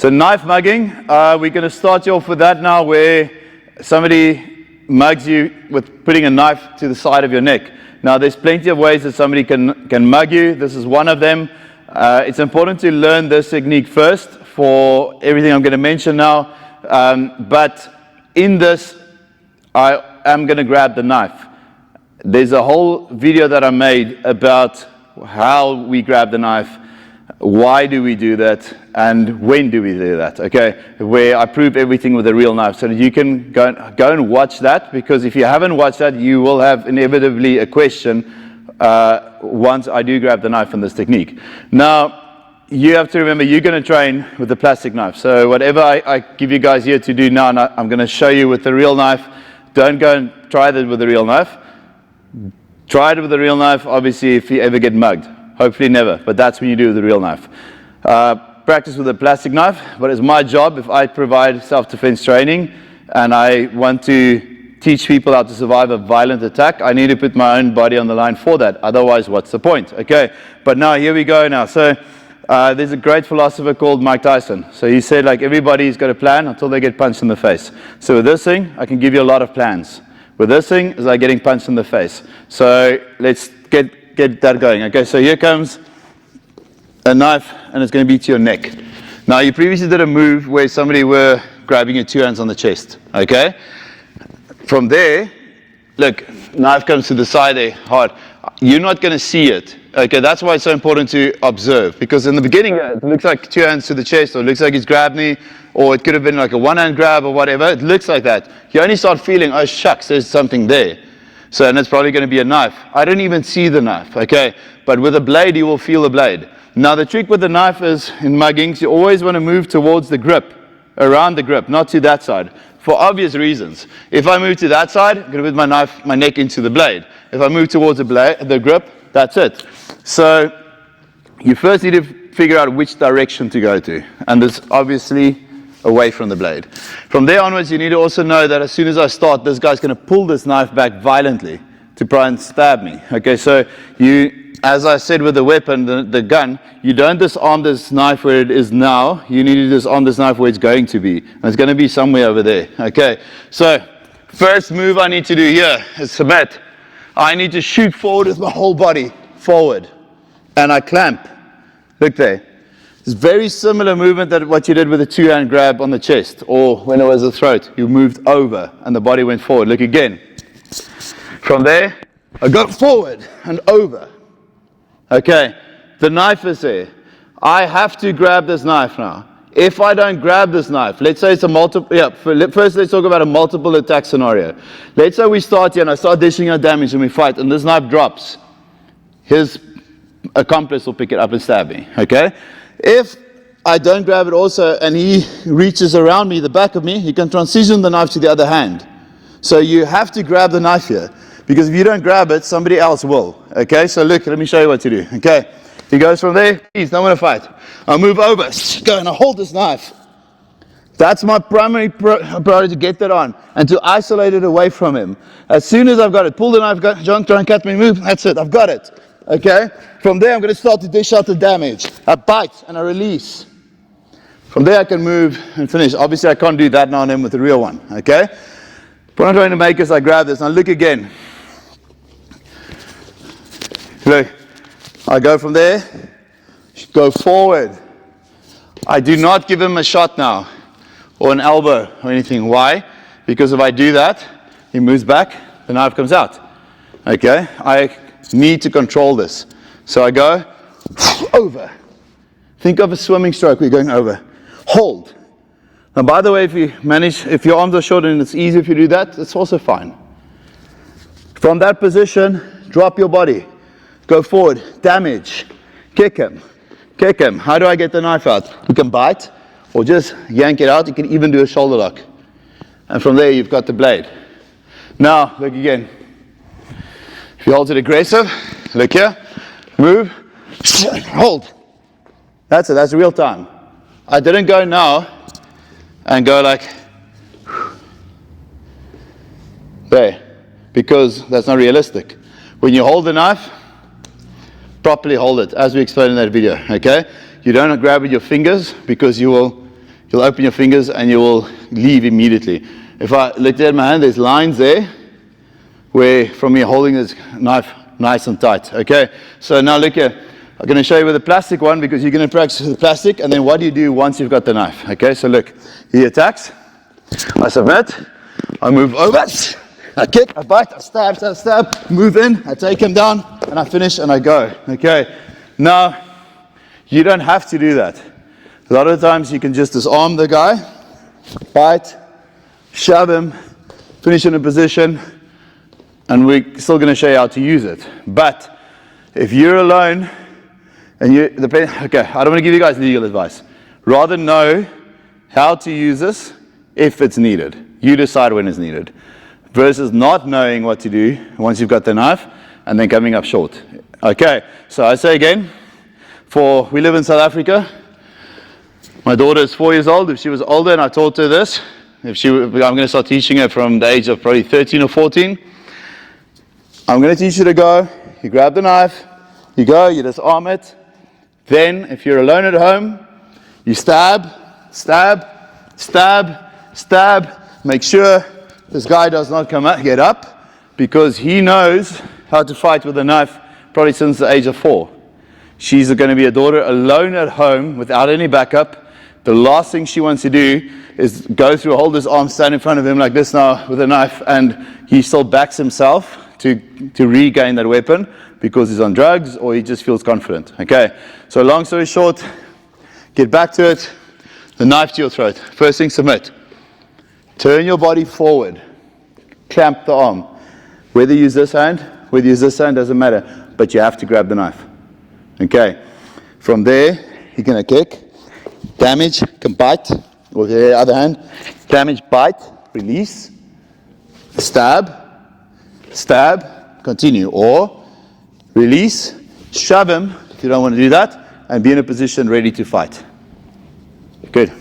So knife mugging, we're going to start you off with that now, where somebody mugs you with putting a knife to the side of your neck. Now there's plenty of ways that somebody can mug you. This is one of them. It's important to learn this technique first for everything I'm going to mention now. But in this, I am going to grab the knife. There's a whole video that I made about how we grab the knife, why do we do that, and when do we do that, okay? Where I prove everything with a real knife, so that you can go and watch that, because if you haven't watched that, you will have inevitably a question once I do grab the knife in this technique. Now, you have to remember, you're going to train with a plastic knife. So whatever I give you guys here to do now, I'm going to show you with the real knife. Don't go and try that with a real knife. Try it with a real knife, obviously, if you ever get mugged. Hopefully never, but that's when you do with a real knife. Practice with a plastic knife, but it's my job, if I provide self-defense training and I want to teach people how to survive a violent attack, I need to put my own body on the line for that. Otherwise, what's the point? Okay, but now here we go now. So there's a great philosopher called Mike Tyson. So he said, like, everybody's got a plan until they get punched in the face. So with this thing, I can give you a lot of plans. With this thing, is like getting punched in the face. So let's get that going. Okay, so here comes a knife, and it's going to be to your neck. Now, you previously did a move where somebody were grabbing your two hands on the chest. Okay, from there, look, knife comes to the side there, hard. You're not going to see it. Okay, that's why it's so important to observe, because in the beginning it looks like two hands to the chest, or it looks like he's grabbed me, or it could have been like a one-hand grab or whatever. It looks like that. You only start feeling, oh shucks, there's something there. So, and it's probably going to be a knife. I don't even see the knife, okay? But with a blade, you will feel the blade. Now, the trick with the knife is, in muggings, you always want to move towards the grip, around the grip, not to that side, for obvious reasons. If I move to that side, I'm going to put my neck into the blade. If I move towards the grip, that's it. So, you first need to figure out which direction to go to. And it's obviously away from the blade. From there onwards, you need to also know that as soon as I start, this guy's going to pull this knife back violently to try and stab me. Okay, so you, as I said with the weapon, the gun, you don't disarm this knife where it is now. You need to disarm this knife where it's going to be. And it's going to be somewhere over there. Okay, so first move I need to do here is submit. I need to shoot forward with my whole body, forward. And I clamp. Look there. It's very similar movement that what you did with a two-hand grab on the chest, or when it was the throat, you moved over and the body went forward. Look again. From there, I go forward and over. Okay, the knife is there. I have to grab this knife now. If I don't grab this knife, let's say it's a multiple, first let's talk about a multiple attack scenario. Let's say we start here and I start dishing out damage and we fight and this knife drops. His accomplice will pick it up and stab me, okay? If I don't grab it also and he reaches around me, the back of me, he can transition the knife to the other hand. So you have to grab the knife here, because if you don't grab it, somebody else will. Okay, so look, let me show you what to do. Okay, he goes from there, please, don't want to fight. I move over, go and I hold this knife. That's my primary priority, to get that on and to isolate it away from him. As soon as I've got it, pull the knife, go, John, try and cut me, move, that's it, I've got it. Okay, from there I'm going to start to dish out the damage. I bite and I release. From there I can move and finish. Obviously I can't do that now and then with the real one. Okay, what I'm trying to make is I grab this. Now look again. Look, I go from there, go forward. I do not give him a shot now, or an elbow or anything. Why? Because if I do that, he moves back, the knife comes out. Okay, I need to control this. So I go over. Think of a swimming stroke, we're going over. Hold. Now by the way, if your arms are short and it's easy if you do that, it's also fine. From that position, drop your body. Go forward, damage, kick him. Kick him. How do I get the knife out? You can bite or just yank it out. You can even do a shoulder lock. And from there you've got the blade. Now, look again. If you hold it aggressive, look here, move, hold. That's it, that's real time. I didn't go now and go like there, because that's not realistic. When you hold the knife, properly hold it, as we explained in that video, okay? You don't grab with your fingers, because you will you'll open your fingers and you will leave immediately. If I look at my hand, there's lines there where from me holding this knife nice and tight. Okay, so now look here. I'm going to show you with the plastic one because you're going to practice with the plastic, and then what do you do once you've got the knife? Okay, so look, he attacks, I submit, I move over, I kick, I bite, I stab, move in, I take him down, and I finish and I go. Okay, now you don't have to do that. A lot of the times you can just disarm the guy, bite, shove him, finish in a position, and we're still going to show you how to use it. But if you're alone, and okay, I don't want to give you guys legal advice. Rather know how to use this if it's needed. You decide when it's needed. Versus not knowing what to do once you've got the knife and then coming up short. Okay, so I say again, we live in South Africa. My daughter is 4 years old. If she was older and I taught her this, I'm going to start teaching her from the age of probably 13 or 14. I'm going to teach you to go. You grab the knife, you go, you disarm it. Then, if you're alone at home, you stab. Make sure this guy does not get up, because he knows how to fight with a knife probably since the age of 4. She's going to be a daughter alone at home without any backup. The last thing she wants to do is go through, hold his arm, stand in front of him like this now with a knife, and he still backs himself to regain that weapon because he's on drugs or he just feels confident. Okay, so long story short, get back to it, the knife to your throat. First thing, submit. Turn your body forward, clamp the arm. Whether you use this hand, doesn't matter, but you have to grab the knife. Okay, from there, you're going to kick, damage, can bite, with the other hand, damage, bite, release, stab, continue, or release, shove him if you don't want to do that, and be in a position ready to fight. Good.